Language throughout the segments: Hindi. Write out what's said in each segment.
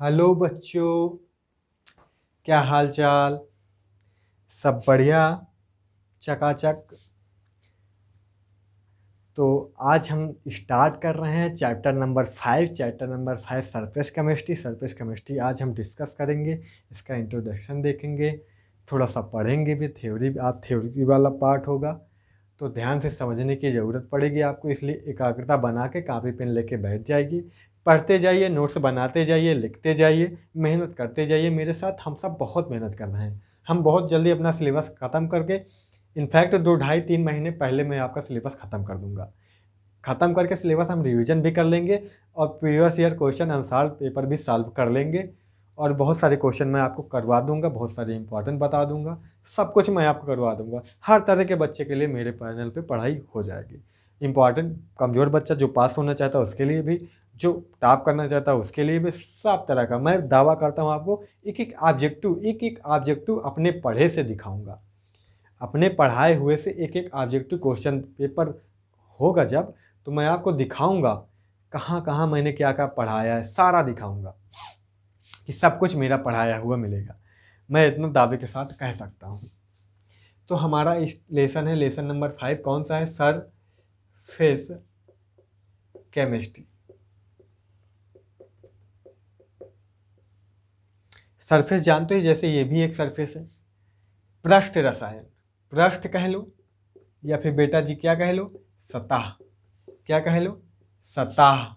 हेलो बच्चों, क्या हाल चाल। सब बढ़िया, चकाचक। तो आज हम स्टार्ट कर रहे हैं चैप्टर नंबर 5 सरफेस केमिस्ट्री आज हम डिस्कस करेंगे। इसका इंट्रोडक्शन देखेंगे, थोड़ा सा पढ़ेंगे भी, थ्योरी आज थ्योरी वाला पार्ट होगा। तो ध्यान से समझने की ज़रूरत पड़ेगी आपको, इसलिए एकाग्रता बना के कापी पेन लेके बैठ जाएगी। पढ़ते जाइए, नोट्स बनाते जाइए, लिखते जाइए, मेहनत करते जाइए मेरे साथ। हम सब बहुत मेहनत कर रहे हैं। हम बहुत जल्दी अपना सिलेबस ख़त्म करके, इनफैक्ट 2 ढाई 3 महीने पहले मैं आपका सिलेबस ख़त्म कर दूंगा। ख़त्म करके सिलेबस हम रिवीजन भी कर लेंगे और previous year question answer paper भी सॉल्व कर लेंगे। और बहुत सारे क्वेश्चन मैं आपको करवा दूंगा, बहुत सारे इंपॉर्टेंट बता दूंगा, सब कुछ मैं आपको करवा दूंगा। हर तरह के बच्चे के लिए मेरे पैनल पे पढ़ाई हो जाएगी। इंपॉर्टेंट कमज़ोर बच्चा जो पास होना चाहता है उसके लिए भी, जो टॉप करना चाहता है उसके लिए भी, सब तरह का मैं दावा करता हूँ। आपको एक एक ऑब्जेक्टिव अपने पढ़े से दिखाऊंगा। अपने पढ़ाए हुए से एक एक ऑब्जेक्टिव क्वेश्चन पेपर होगा जब, तो मैं आपको दिखाऊंगा कहाँ कहाँ मैंने क्या क्या पढ़ाया है, सारा दिखाऊंगा कि सब कुछ मेरा पढ़ाया हुआ मिलेगा। मैं इतना दावे के साथ कह सकता हूँ। तो हमारा इस लेसन है, लेसन नंबर 5। कौन सा है? Surface chemistry. सरफेस जानते हो, जैसे ये भी एक सरफेस है। पृष्ठ रसायन, पृष्ठ कह लो या फिर बेटा जी क्या कह लो, सतह। क्या कह लो? सतह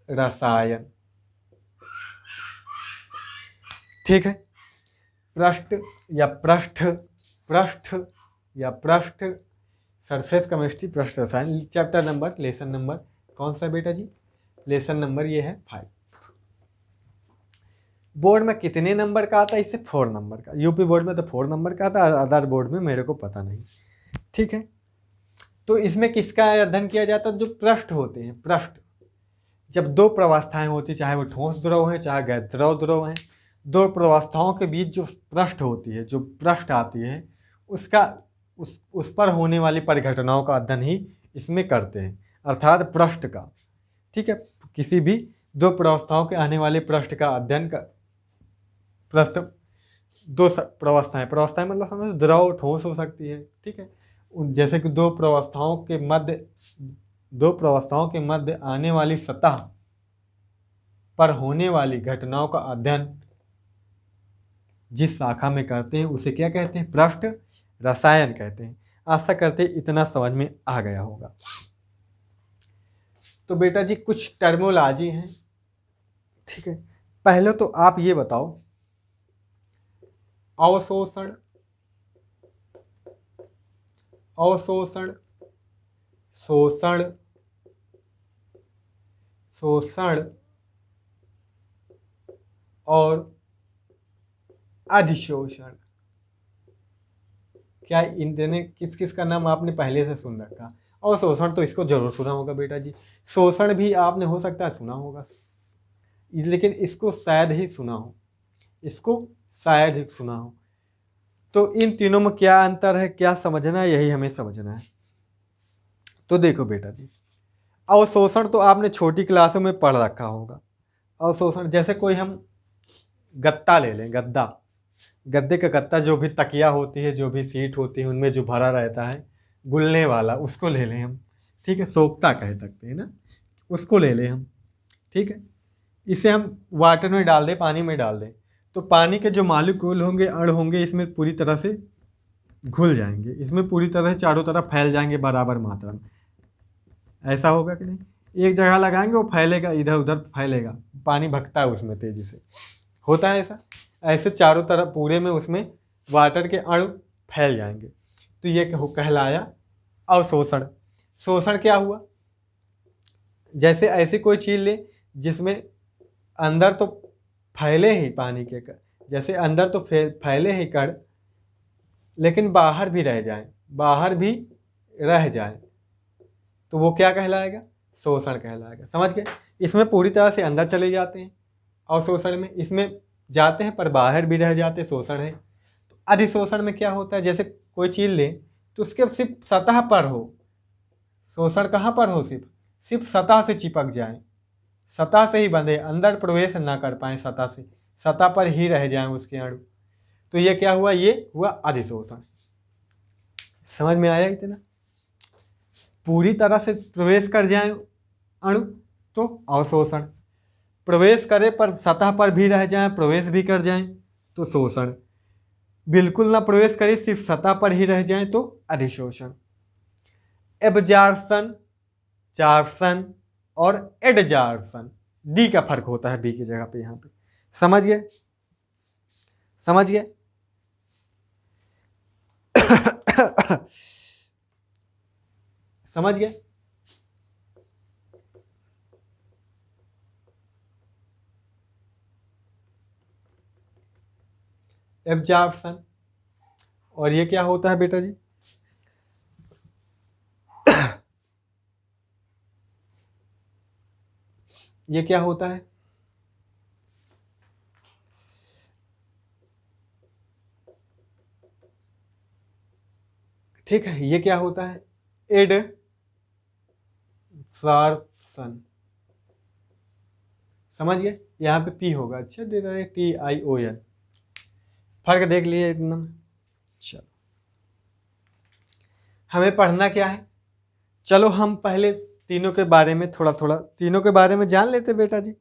रसायन। ठीक है। पृष्ठ या पृष्ठ, पृष्ठ या पृष्ठ, सरफेस केमिस्ट्री, पृष्ठ रसायन। चैप्टर नंबर, लेसन नंबर कौन सा बेटा जी? लेसन नंबर ये है 5। बोर्ड में कितने नंबर का आता है? इससे 4 नंबर का। यूपी बोर्ड में तो 4 नंबर का आता है, अदर बोर्ड में मेरे को पता नहीं। ठीक है। तो इसमें किसका अध्ययन किया जाता है? जो पृष्ठ होते हैं, पृष्ठ। जब दो प्रवस्थाएं होती, चाहे वो ठोस द्रव है चाहे गैस द्रव है, दो प्रवस्थाओं के बीच जो पृष्ठ होती है, जो पृष्ठ आती है, उसका उस पर होने वाली परिघटनाओं का अध्ययन ही इसमें करते हैं, अर्थात पृष्ठ का। ठीक है। किसी भी दो प्रवस्थाओं के आने वाले पृष्ठ का अध्ययन कर, पृष्ठ दो प्रवस्थाएं मतलब समझो, द्रव ठोस हो सकती है। ठीक है। जैसे कि दो प्रवस्थाओं के मध्य आने वाली सतह पर होने वाली घटनाओं का अध्ययन जिस शाखा में करते हैं उसे क्या कहते हैं? पृष्ठ रसायन कहते हैं। आशा करते हैं इतना समझ में आ गया होगा। तो बेटा जी कुछ टर्मोलॉजी हैं। ठीक है। पहले तो आप ये बताओ, अवशोषण, अवशोषण, शोषण, शोषण और अधिशोषण, क्या इन दोनों किस किस का नाम आपने पहले से सुन रखा? अवशोषण तो इसको जरूर सुना होगा बेटा जी। शोषण भी आपने हो सकता है सुना होगा, लेकिन इसको शायद ही सुना हो, इसको शायद ही सुना हो। तो इन तीनों में क्या अंतर है, क्या समझना है, यही हमें समझना है। तो देखो बेटा जी, अवशोषण तो आपने छोटी क्लासों में पढ़ रखा होगा। अवशोषण जैसे कोई हम गत्ता ले लें, गद्दा, गद्दे का गत्ता, जो भी तकिया होती है, जो भी सीट होती है, उनमें जो भरा रहता है गुलने वाला, उसको ले लें हम। ठीक है। सोखता कह सकते हैं ना, उसको ले लें हम। ठीक है। इसे हम वाटर में डाल दें, पानी में डाल दें, तो पानी के जो मॉलिक्यूल होंगे, अण होंगे, इसमें पूरी तरह से घुल जाएंगे, इसमें पूरी तरह से चारों तरफ फैल जाएंगे बराबर मात्रा में। ऐसा होगा कि नहीं? एक जगह लगाएंगे वो फैलेगा, इधर उधर फैलेगा, पानी भगता है उसमें तेजी से, होता है ऐसा। ऐसे चारों तरफ पूरे में उसमें वाटर के अणु फैल जाएंगे, तो ये कहलाया अवशोषण। शोषण क्या हुआ? जैसे ऐसी कोई चीज़ ले जिसमें अंदर तो फैले ही पानी के कण, जैसे अंदर तो फैले ही कण, लेकिन बाहर भी रह जाए, बाहर भी रह जाए, तो वो क्या कहलाएगा? शोषण कहलाएगा। समझ गए? इसमें पूरी तरह से अंदर चले जाते हैं अवशोषण में, इसमें जाते हैं पर बाहर भी रह जाते, शोषण है। तो अधिशोषण में क्या होता है? जैसे कोई चीज़ ले तो उसके सिर्फ सतह पर हो, शोषण कहाँ पर हो? सिर्फ सतह से चिपक जाए, सतह से ही बंधे, अंदर प्रवेश ना कर पाए सतह से, सतह पर ही रह जाएं उसके अणु। तो ये क्या हुआ, ये हुआ अधिशोषण। समझ में आया इतना? पूरी तरह से प्रवेश कर जाए अणु तो अवशोषण, प्रवेश करे पर सतह पर भी रह जाए, प्रवेश भी कर जाए तो शोषण, बिल्कुल ना प्रवेश करे सिर्फ सतह पर ही रह जाए तो अधिशोषण। एब्जॉर्प्शन, चार्सन और एडजॉर्प्शन, डी का फर्क होता है बी की जगह पे यहाँ पे। समझ गए? समझ गए? समझ गए? एब्जॉर्प्शन, और ये क्या होता है बेटा जी? ये क्या होता है? ठीक है, ये क्या होता है? एडसॉर्प्शन। समझ गए? यहाँ पे पी होगा, अच्छा दे रहे TION, फर्क देख लिए एकदम। चलो हमें पढ़ना क्या है? चलो हम पहले तीनों के बारे में थोड़ा थोड़ा तीनों के बारे में जान लेते बेटा जी।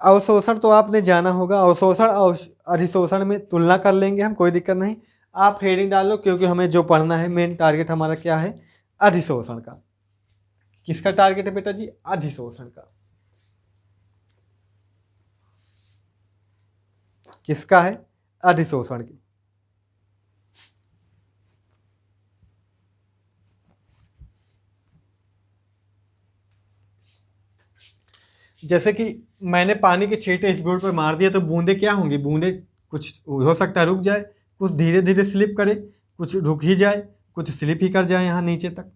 अवशोषण तो आपने जाना होगा, अवशोषण और अधिशोषण में तुलना कर लेंगे हम, कोई दिक्कत नहीं। आप हेडिंग डाल लो, क्योंकि हमें जो पढ़ना है मेन टारगेट हमारा क्या है? अधिशोषण का। किसका टारगेट है बेटा जी? अधिशोषण का। किसका है? अधिशोषण की। जैसे कि मैंने पानी के छींटे इस बोर्ड पर मार दिया तो बूंदे क्या होंगी? बूंदे कुछ हो सकता है रुक जाए, कुछ धीरे धीरे स्लिप करे, कुछ रुक ही जाए, कुछ स्लिप ही कर जाए यहाँ नीचे तक।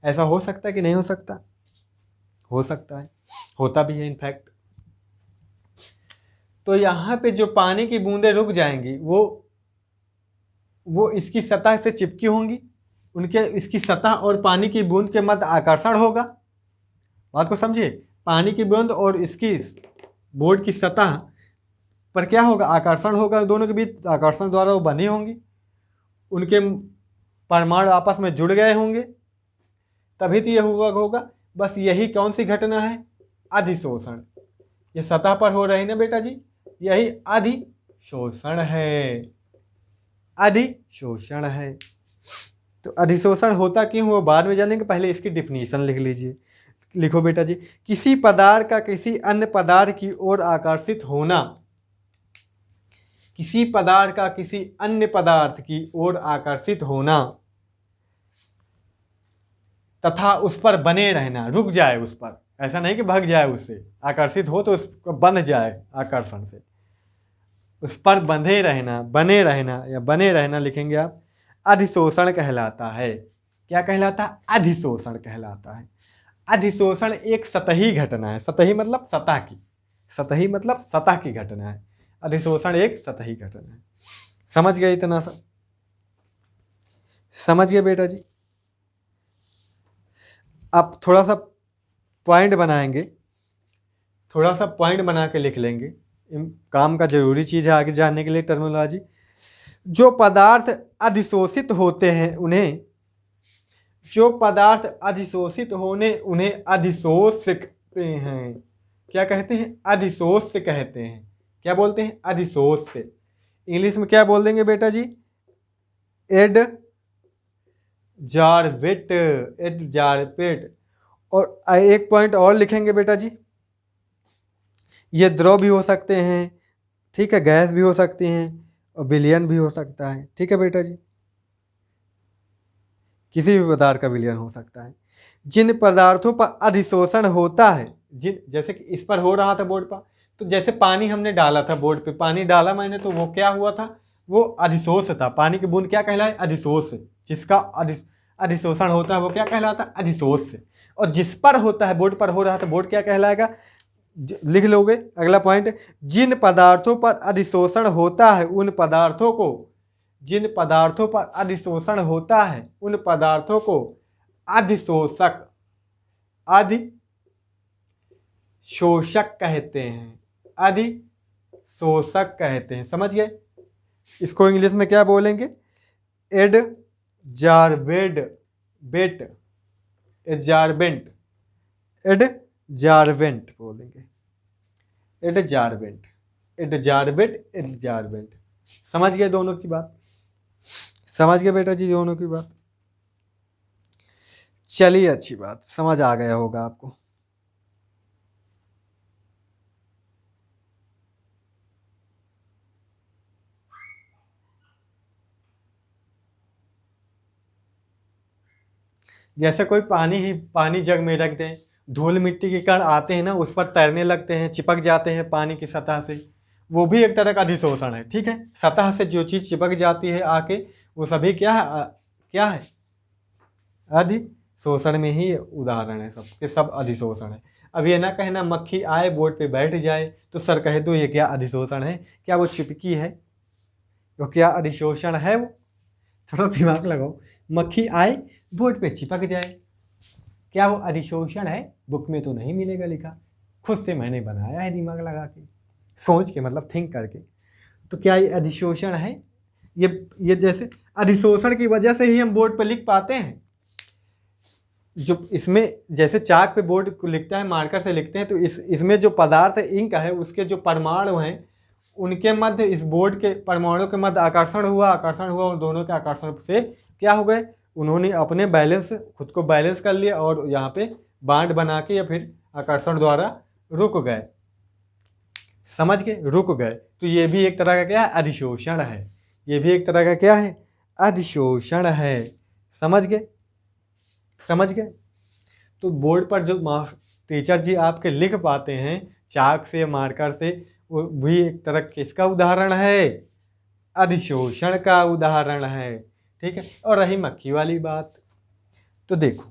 ऐसा हो सकता है कि नहीं हो सकता? हो सकता है, होता भी है इनफैक्ट। तो यहाँ पे जो पानी की बूंदें रुक जाएंगी वो इसकी सतह से चिपकी होंगी, उनके इसकी सतह और पानी की बूंद के मध्य आकर्षण होगा। बात को समझिए, पानी की बूंद और इसकी बोर्ड की सतह पर क्या होगा? आकर्षण होगा, दोनों के बीच आकर्षण द्वारा वो बनी होंगी, उनके परमाणु आपस में जुड़ गए होंगे, तभी तो ये हुआ होगा। बस यही कौन सी घटना है? अधिशोषण। ये सतह पर हो रही ना बेटा जी, यही अधिशोषण है, अधिशोषण है। तो अधिशोषण होता क्यों वो बाद में जानेंगे, पहले इसकी डिफिनीशन लिख लीजिए। लिखो बेटा जी, किसी पदार्थ का किसी अन्य पदार्थ की ओर आकर्षित होना, किसी पदार्थ का किसी अन्य पदार्थ की ओर आकर्षित होना तथा उस पर बने रहना, रुक जाए उस पर, ऐसा नहीं कि भाग जाए उससे, आकर्षित हो तो उसको बंध जाए आकर्षण से, उस पर बंधे रहना, बने रहना या बने रहना लिखेंगे आप, अधिशोषण कहलाता है। क्या कहलाता है? अधिशोषण कहलाता है। अधिशोषण एक सतही घटना है, सतही मतलब सतह की, सतही मतलब सतह की घटना है। अधिशोषण एक सतही घटना है। समझ गए इतना सा? समझ गए बेटा जी? अब थोड़ा सा पॉइंट बनाएंगे, थोड़ा सा पॉइंट बना के लिख लेंगे, काम का जरूरी चीज़ है आगे जानने के लिए टर्मिनोलॉजी। जो पदार्थ अधिशोषित होते हैं उन्हें, जो पदार्थ अधिशोषित होने उन्हें अधिशोष कहते हैं। क्या कहते हैं? अधिशोष से कहते हैं। क्या बोलते हैं? अधिशोष से। इंग्लिश में क्या बोल देंगे बेटा जी? Adsorbate, adsorbate. और एक पॉइंट और लिखेंगे बेटा जी, ये द्रव भी हो सकते हैं, ठीक है, गैस भी हो सकती हैं और विलयन भी हो सकता है, ठीक है बेटा जी, किसी भी पदार्थ का विलयन हो सकता है। जिन पदार्थों पर अधिशोषण होता है, जिन, जैसे कि इस पर हो रहा था बोर्ड पर, तो जैसे पानी हमने डाला था बोर्ड पे, पानी डाला मैंने तो वो क्या हुआ था? वो अधिशोष था। पानी की बूंद क्या कहलाए? अधिशोष। जिसका अधिशोषण होता है वो क्या कहलाता है? अधिशोष से। और जिस पर होता है, बोर्ड पर हो रहा था, बोर्ड क्या कहलाएगा? लिख लोगे अगला पॉइंट, जिन पदार्थों पर अधिशोषण होता है उन पदार्थों को, जिन पदार्थों पर अधिशोषण होता है उन पदार्थों को अधिशोषक, अधिशोषक शोषक कहते हैं, अधिशोषक कहते हैं। समझ गए? इसको इंग्लिश में क्या बोलेंगे? एडजार्बेड बेट एडजार्बेंट एडजार्बेंट बोलेंगे। एडजार्बेंट एडजार्बेट एडजार्बेंट। समझ गए दोनों की बात? समझ गए बेटा जी दोनों की बात? चलिए अच्छी बात, समझ आ गया होगा आपको। जैसे कोई पानी जग में रख दें, धूल मिट्टी के कण आते हैं ना, उस पर तैरने लगते हैं, चिपक जाते हैं पानी की सतह से, वो भी एक तरह का अधिशोषण है। ठीक है, सतह से जो चीज चिपक जाती है आके, वो सभी क्या है? क्या है? अधिशोषण में ही उदाहरण है, सब के सब अधिशोषण है। अब ये ना कहना मक्खी आए बोर्ड पे बैठ जाए तो सर कहे दो ये क्या अधिशोषण है? क्या वो चिपकी है? वो क्या अधिशोषण है? वो थोड़ा दिमाग लगाओ। मक्खी आए बोर्ड पे चिपक जाए, क्या वो अधिशोषण है? बुक में तो नहीं मिलेगा लिखा, खुद से मैंने बनाया है दिमाग लगा के, सोच के, मतलब थिंक करके। तो क्या ये अधिशोषण है? ये जैसे अधिशोषण की वजह से ही हम बोर्ड पे लिख पाते हैं। जो इसमें जैसे चाक पे बोर्ड को लिखता है, मार्कर से लिखते हैं, तो इसमें जो पदार्थ इंक है, उसके जो परमाणु हैं, उनके मध्य, इस बोर्ड के परमाणु के मध्य आकर्षण हुआ, उन दोनों के आकर्षण से क्या हो गए? उन्होंने अपने बैलेंस, खुद को बैलेंस कर लिया और यहाँ पे बांड बना के या फिर आकर्षण द्वारा रुक गए। समझ के? रुक गए। तो ये भी एक तरह का क्या है? अधिशोषण है। ये भी एक तरह का क्या है? अधिशोषण है। समझ गए? समझ गए? तो बोर्ड पर जो टीचर जी आपके लिख पाते हैं चाक से, मार्कर से, वो भी एक तरह किसका उदाहरण है? अधिशोषण का उदाहरण है। ठीक है। और रही मक्खी वाली बात, तो देखो,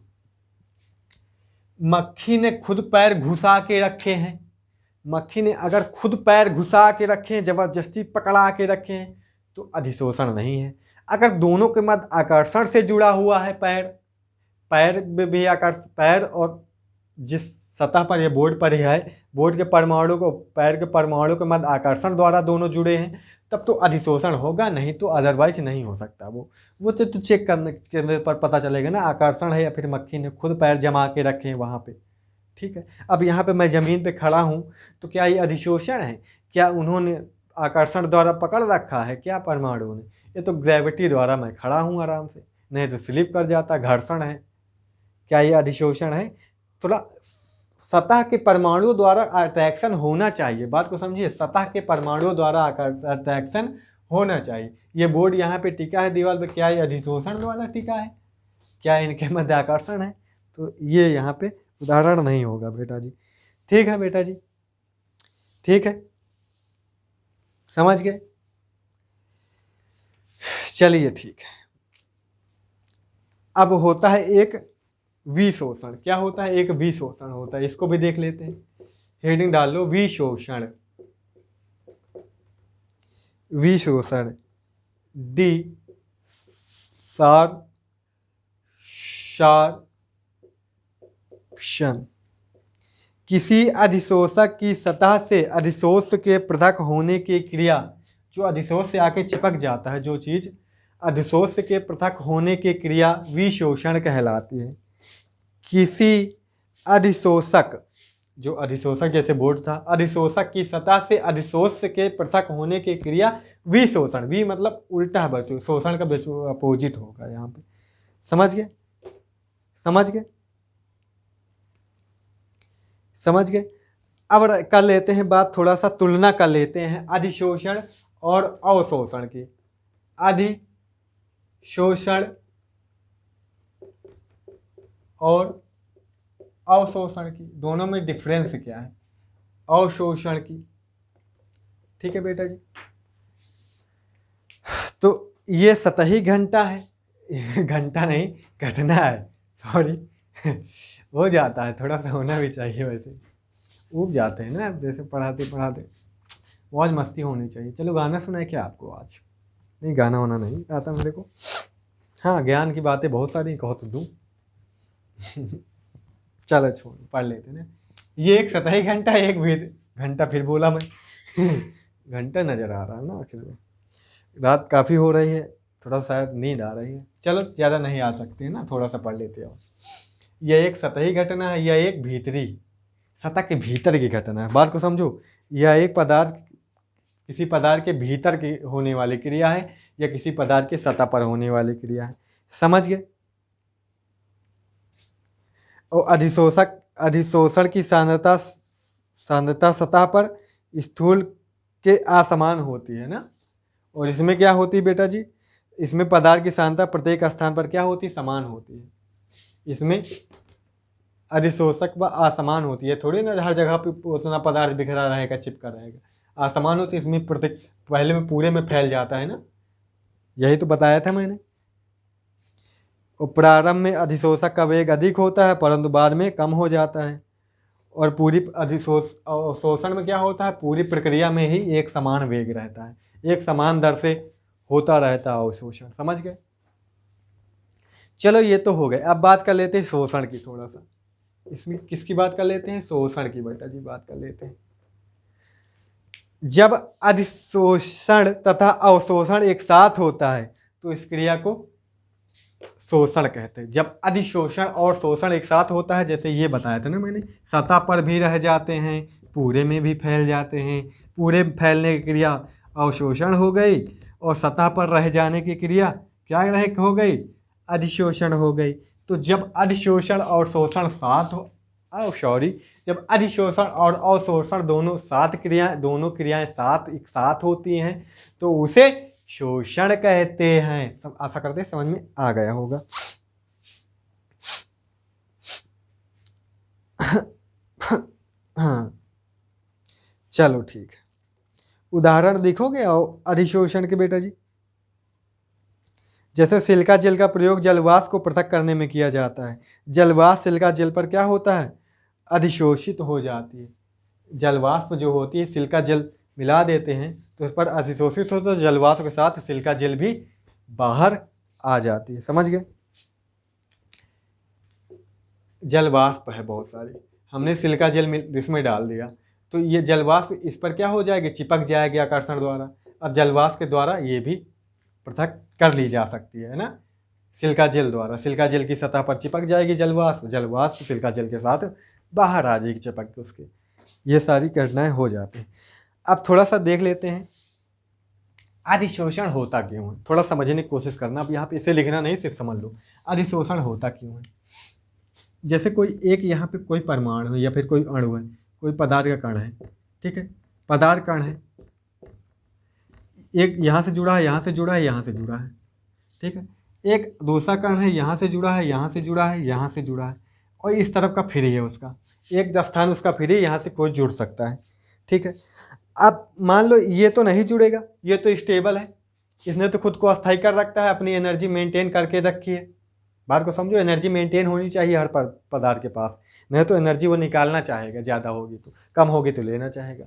मक्खी ने खुद पैर घुसा के रखे हैं। मक्खी ने अगर खुद पैर घुसा के रखे हैं, जबरदस्ती पकड़ा के रखे हैं, तो अधिशोषण नहीं है। अगर दोनों के मध्य आकर्षण से जुड़ा हुआ है पैर में भी पैर और जिस सतह पर ये बोर्ड पर ही है, बोर्ड के परमाणु को, पैर के परमाणु के मध्य आकर्षण द्वारा दोनों जुड़े हैं, तब तो अधिशोषण होगा, नहीं तो अदरवाइज नहीं हो सकता। वो तो चेक करने पर पता चलेगा ना, आकर्षण है या फिर मक्खी ने खुद पैर जमा के रखे हैं वहाँ पे। ठीक है। अब यहाँ पे मैं ज़मीन पे खड़ा हूँ, तो क्या ये अधिशोषण है? क्या उन्होंने आकर्षण द्वारा पकड़ रखा है क्या परमाणु ने? ये तो ग्रेविटी द्वारा मैं खड़ा हूँ आराम से, नहीं तो स्लिप कर जाता, घर्षण है। क्या ये अधिशोषण है? थोड़ा सतह के परमाणु द्वारा अट्रैक्शन होना चाहिए, बात को समझिए, सतह के परमाणु द्वारा अट्रैक्शन होना चाहिए। ये बोर्ड यहाँ पे टिका है दीवार पे, क्या ये अधिशोषण द्वारा टिका है? क्या इनके मध्य आकर्षण है? तो ये यहाँ पे उदाहरण नहीं होगा बेटा जी। ठीक है बेटा जी? ठीक है, समझ गए? चलिए ठीक है। अब होता है एक विशोषण। क्या होता है? एक विशोषण होता है, इसको भी देख लेते हैं। हेडिंग डाल लो, विशोषण। विशोषण, डी सार शार्शन। किसी अधिशोषक की सतह से अधिशोष के पृथक होने की क्रिया, जो अधिशोष से आके चिपक जाता है जो चीज, अधिशोष के पृथक होने की क्रिया विशोषण कहलाती है। किसी अधिशोषक, जो अधिशोषक जैसे बोर्ड था, अधिशोषक की सतह से अधिशोष के पृथक होने की क्रिया विशोषण। वि मतलब उल्टा है, शोषण का अपोजिट होगा यहाँ पे। समझ गए? समझ गए? समझ गए? अब कर लेते हैं बात, थोड़ा सा तुलना कर लेते हैं अधिशोषण और अवशोषण की। अधिशोषण और अवशोषण की, दोनों में डिफरेंस क्या है? अवशोषण की, ठीक है बेटा जी? तो ये सतही घंटा है, घंटा नहीं घटना है, सॉरी हो जाता है, थोड़ा सा होना भी चाहिए, वैसे ऊब जाते हैं ना जैसे पढ़ाते पढ़ाते, मौज मस्ती होनी चाहिए। चलो गाना सुनाए क्या आपको आज? नहीं, गाना वाना नहीं आता मेरे को। हाँ, ज्ञान की बातें बहुत सारी, कहो तो दूँ। चलो छोड़, पढ़ लेते ना। ये एक सतही घंटा है, एक भी घंटा, फिर बोला मैं घंटा नजर आ रहा है ना आखिर में। रात काफ़ी हो रही है, थोड़ा शायद नींद आ रही है, चलो ज़्यादा नहीं आ सकती है ना, थोड़ा सा पढ़ लेते हो। यह एक सतही घटना है, यह एक भीतरी सतह के भीतर की घटना है। बात को समझो, यह एक पदार्थ किसी पदार्थ के भीतर की होने वाली क्रिया है या किसी पदार्थ के सतह पर होने वाली क्रिया है। समझ गए। और अधिशोषण की सांद्रता सांद्रता सतह पर स्थूल के असमान होती है ना। और इसमें क्या होती है बेटा जी, इसमें पदार्थ की सांद्रता प्रत्येक स्थान पर क्या होती है, समान होती है। इसमें अधिशोषक व असमान होती है, थोड़ी ना हर जगह पे उतना पदार्थ बिखरा रहेगा, चिपका रहेगा। असमान होती है, इसमें प्रत्येक पहले में पूरे में फैल जाता है ना, यही तो बताया था मैंने। और प्रारंभ में अधिशोषक का वेग अधिक होता है परंतु बाद में कम हो जाता है। और पूरी शोषण में क्या होता है, पूरी प्रक्रिया में ही एक समान वेग रहता है, एक समान दर से होता रहता है अवशोषण। समझ गए। चलो ये तो हो गए, अब बात कर लेते हैं शोषण की थोड़ा सा। इसमें किसकी बात कर लेते हैं, शोषण की बेटा जी बात कर लेते हैं। जब अधिशोषण तथा अवशोषण एक साथ होता है तो इस क्रिया को शोषण कहते हैं। जब अधिशोषण और शोषण एक साथ होता है, जैसे ये बताया था ना मैंने, सतह पर भी रह जाते हैं, पूरे में भी फैल जाते हैं। पूरे फैलने की क्रिया अवशोषण हो गई और सतह पर रह जाने की क्रिया क्या हो गई, अधिशोषण हो गई। तो जब अधिशोषण और शोषण साथ हो, जब अधिशोषण और अवशोषण दोनों क्रियाएं एक साथ होती हैं तो उसे शोषण कहते हैं। सब आशा करते हैं समझ में आ गया होगा। हाँ चलो ठीक है, उदाहरण देखोगे अधिशोषण के बेटा जी। जैसे सिलिका जेल का प्रयोग जलवाष्प को पृथक करने में किया जाता है। जलवाष्प सिलिका जेल पर क्या होता है, अधिशोषित हो जाती है। जलवाष्प जो होती है, सिलिका जेल मिला देते हैं तो उस पर अधिशोषित हो, तो जलवाष्प के साथ सिलिका जेल भी बाहर आ जाती है। समझ गए। जलवाष्प है बहुत सारी, हमने सिलिका जेल इसमें डाल दिया तो ये जलवाष्प इस पर क्या हो जाएगी, चिपक जाएगी आकर्षण द्वारा। अब जलवाष्प के द्वारा ये भी पृथक कर ली जा सकती है ना, सिलिका जेल द्वारा। सिलिका जेल की सतह पर चिपक जाएगी जलवाष्प सिलिका जेल के साथ बाहर आ जाएगी चिपक के उसके। ये सारी घटनाएं हो जाती हैं। अब थोड़ा सा देख लेते हैं अधिशोषण होता क्यों है, थोड़ा समझने की कोशिश करना। अब यहाँ पे इसे लिखना नहीं, सिर्फ समझ लो अधिशोषण होता क्यों है। जैसे कोई एक यहाँ पे कोई परमाणु है या फिर कोई अणु है, कोई पदार्थ का कण है, ठीक है, पदार्थ कण है, एक यहाँ से जुड़ा है, यहाँ से जुड़ा है, यहाँ से जुड़ा है, ठीक है। एक दूसरा कण है, यहाँ से जुड़ा है, यहाँ से जुड़ा है, यहाँ से जुड़ा है, और इस तरफ का फ्री है उसका, एक स्थान उसका फ्री, यहाँ से कोई जुड़ सकता है, ठीक है। अब मान लो ये तो नहीं जुड़ेगा, ये तो स्टेबल है, इसने तो खुद को अस्थायी कर रखता है, अपनी एनर्जी मेंटेन करके रखी है। बात को समझो, एनर्जी मेंटेन होनी चाहिए हर पदार्थ के पास, नहीं तो एनर्जी वो निकालना चाहेगा, ज़्यादा होगी तो, कम होगी तो लेना चाहेगा।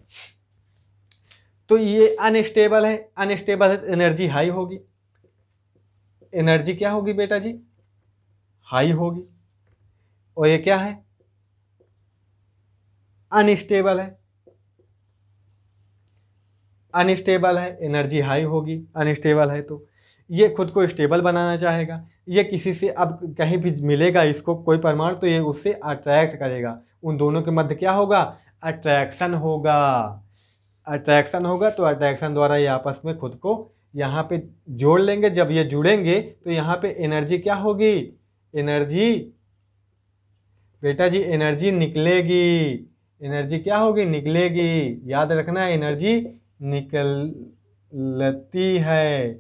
तो ये अनस्टेबल है, अनस्टेबल है, एनर्जी हाई होगी। एनर्जी क्या होगी बेटा जी, हाई होगी। और ये क्या है, अनस्टेबल है, अनस्टेबल है, एनर्जी हाई होगी। अनस्टेबल है तो ये खुद को स्टेबल बनाना चाहेगा, ये किसी से अब कहीं भी मिलेगा इसको कोई परमाणु तो ये उससे अट्रैक्ट करेगा, उन दोनों के मध्य क्या होगा, अट्रैक्शन होगा। अट्रैक्शन होगा तो अट्रैक्शन द्वारा ये आपस में खुद को यहाँ पे जोड़ लेंगे। जब ये जुड़ेंगे तो यहाँ पे एनर्जी क्या होगी, एनर्जी बेटा जी एनर्जी निकलेगी। एनर्जी क्या होगी, निकलेगी। याद रखना एनर्जी निकलती है।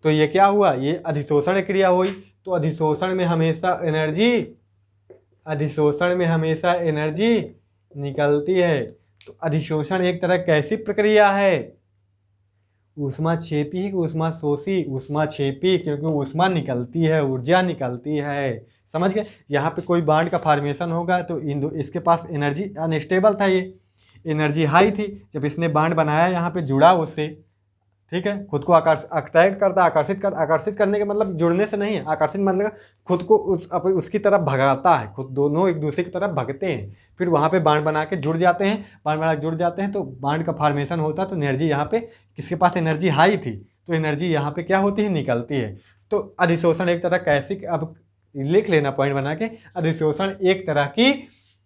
तो ये क्या हुआ, ये अधिशोषण क्रिया हुई। तो अधिशोषण में हमेशा एनर्जी निकलती है। तो अधिशोषण एक तरह कैसी प्रक्रिया है, ऊष्माक्षेपी कि ऊष्माशोषी, ऊष्माक्षेपी, क्योंकि ऊष्मा निकलती है, ऊर्जा निकलती है। समझ गए। यहाँ पे कोई बांड का फॉर्मेशन होगा तो इसके पास एनर्जी अनस्टेबल था, ये एनर्जी हाई थी। जब इसने बांड बनाया यहाँ पे जुड़ा उससे ठीक है, खुद को अट्रैक्ट करता है, आकर्षित करने का मतलब जुड़ने से नहीं है, आकर्षित मतलब खुद को उसकी तरफ भगाता है, खुद दोनों एक दूसरे की तरफ भगते हैं, फिर वहाँ पे बांड बना के जुड़ जाते हैं, बांड बना के जुड़ जाते हैं तो बांड का फॉर्मेशन होता है, तो एनर्जी यहाँ पे किसके पास एनर्जी हाई थी तो एनर्जी यहाँ पे क्या होती है, निकलती है। तो अधिशोषण एक तरह कैसी, अब लिख लेना पॉइंट बना के, अधिशोषण एक तरह की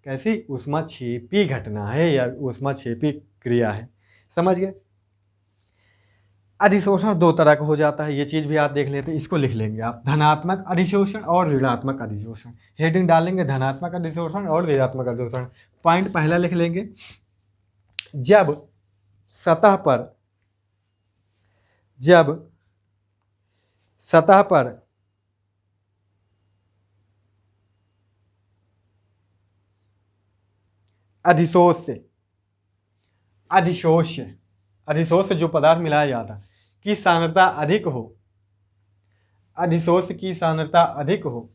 कैसी ऊष्माक्षेपी घटना है या ऊष्माक्षेपी क्रिया है, समझ गए। अधिशोषण दो तरह का हो जाता है, ये चीज़ भी आप देख लेते हैं, इसको लिख लेंगे आप, धनात्मक अधिशोषण और ऋणात्मक अधिशोषण। हेडिंग डालेंगे धनात्मक अधिशोषण और ऋणात्मक अधिशोषण। पॉइंट पहला लिख लेंगे, जब सतह पर अधिशोष्य जो पदार्थ मिलाया जाता की सांद्रता अधिक हो, अधिशोष्य की सांद्रता अधिक हो,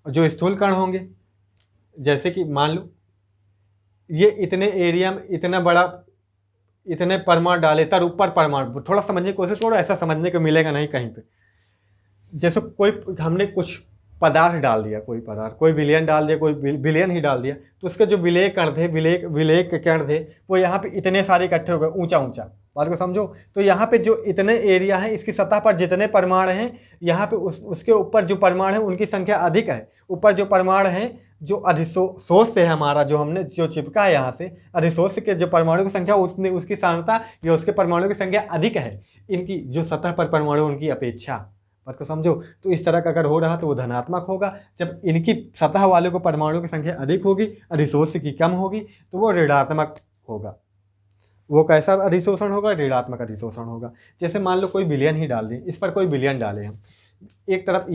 और जो स्थूल कण होंगे, जैसे कि मान लो ये इतने एरिया में इतना बड़ा, इतने परमाणु डाले तर ऊपर परमाणु, थोड़ा समझने की कोशिश, थोड़ा ऐसा समझने को मिलेगा नहीं कहीं पे। जैसे कोई हमने कुछ पदार्थ डाल दिया, कोई पदार्थ, कोई विलयन डाल दिया, कोई विलयन ही डाल दिया, तो उसके जो विलेय कण थे, विलेय के कण थे, वो यहाँ पे इतने सारे इकट्ठे हो गए, ऊंचा ऊंचा, बात को समझो। तो यहाँ पे जो इतने एरिया है, इसकी सतह पर जितने परमाणु हैं, यहाँ पे उसके ऊपर जो परमाणु है उनकी संख्या अधिक है। ऊपर जो परमाणु है, जो अधिशोष से है हमारा, जो हमने जो चिपका है यहाँ से, अधिशोष के जो परमाणु की संख्या, उसकी सांद्रता या उसके परमाणु की संख्या अधिक है इनकी जो सतह पर परमाणु उनकी अपेक्षा, बात को समझो। तो इस तरह का अगर हो रहा तो वो धनात्मक होगा, जब इनकी सतह वाले को परमाणु की संख्या अधिक होगी, अधिशोष की कम होगी, तो वो ऋणात्मक होगा। वो कैसा अधिशोषण होगा, ऋणात्मक अधिशोषण होगा। जैसे मान लो कोई विलयन ही डाल दें, इस पर कोई विलयन डाले हम, एक तरफ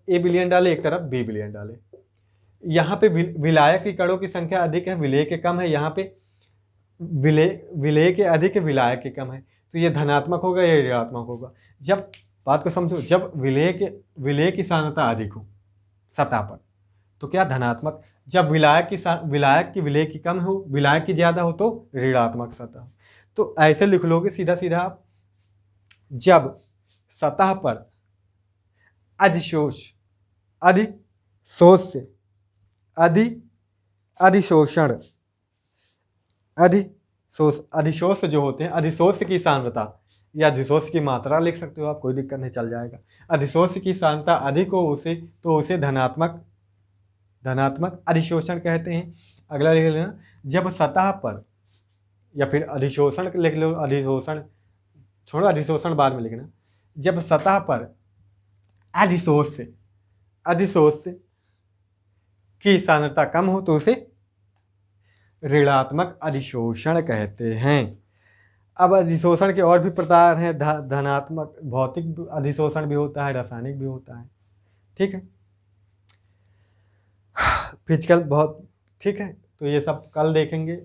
ए विलयन डाले, एक तरफ बी विलयन डाले, यहाँ पे विलायक की कणों की संख्या अधिक है, विलेय के कम है, यहाँ पे विलेय के अधिक है, विलायक के कम है, तो ये धनात्मक होगा या ऋणात्मक होगा। जब बात को समझो, जब विलेय की सांद्रता अधिक हो सतह पर तो क्या धनात्मक, जब विलायक की विलेय की कम हो, विलायक की ज्यादा हो तो ऋणात्मक सतह। तो ऐसे लिख लोगे सीधा सीधा आप, जब सतह पर अधिशोष जो होते हैं, अधिशोष की सांद्रता या अधिशोष की मात्रा लिख सकते हो आप, कोई दिक्कत नहीं, चल जाएगा। अधिशोष की सांद्रता अधिक हो उसे धनात्मक अधिशोषण कहते हैं। अगला लिख लेना, जब सतह पर, या फिर अधिशोषण लिख लो, अधिशोषण छोड़ो, अधिशोषण बाद में लिखना। जब सतह पर अधिशोष की सांद्रता कम हो तो उसे ऋणात्मक अधिशोषण कहते हैं। अब अधिशोषण के और भी प्रकार हैं, धनात्मक भौतिक अधिशोषण भी होता है, रासायनिक भी होता है, ठीक है, फिजिकल बहुत, ठीक है। तो ये सब कल देखेंगे,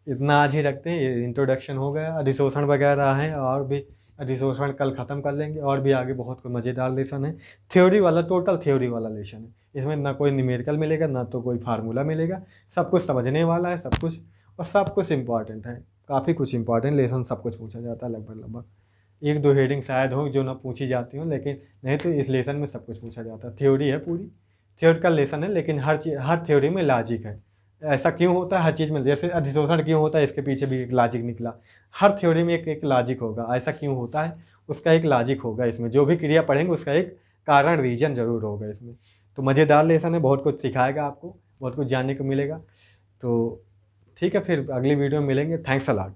इतना आज ही रखते हैं, ये इंट्रोडक्शन हो गया, अधिशोषण वगैरह है, और भी अधिशोषण कल ख़त्म कर लेंगे, और भी आगे बहुत कोई मज़ेदार लेसन है, थ्योरी वाला, टोटल थ्योरी वाला लेसन है। इसमें ना कोई न्यूमेरिकल मिलेगा, ना तो कोई फार्मूला मिलेगा, सब कुछ समझने वाला है, सब कुछ, और सब कुछ इम्पॉर्टेंट है, काफ़ी कुछ इंपॉर्टेंट लेसन, सब कुछ पूछा जाता है लगभग। एक दो हेडिंग शायद हो जो ना पूछी जाती हो, लेकिन नहीं तो इस लेसन में सब कुछ पूछा जाता है। थ्योरी है, पूरी थ्योरिटिकल लेसन है, लेकिन हर थ्योरी में लॉजिक है। ऐसा क्यों होता है, हर चीज़ में, जैसे अधिशोषण क्यों होता है, इसके पीछे भी एक लॉजिक निकला। हर थ्योरी में एक लॉजिक होगा, ऐसा क्यों होता है उसका एक लॉजिक होगा, इसमें जो भी क्रिया पढ़ेंगे उसका एक कारण, रीजन जरूर होगा इसमें। तो मज़ेदार लेसन है, बहुत कुछ सिखाएगा आपको, बहुत कुछ जानने को मिलेगा। तो ठीक है, फिर अगली वीडियो में मिलेंगे। Thanks a lot.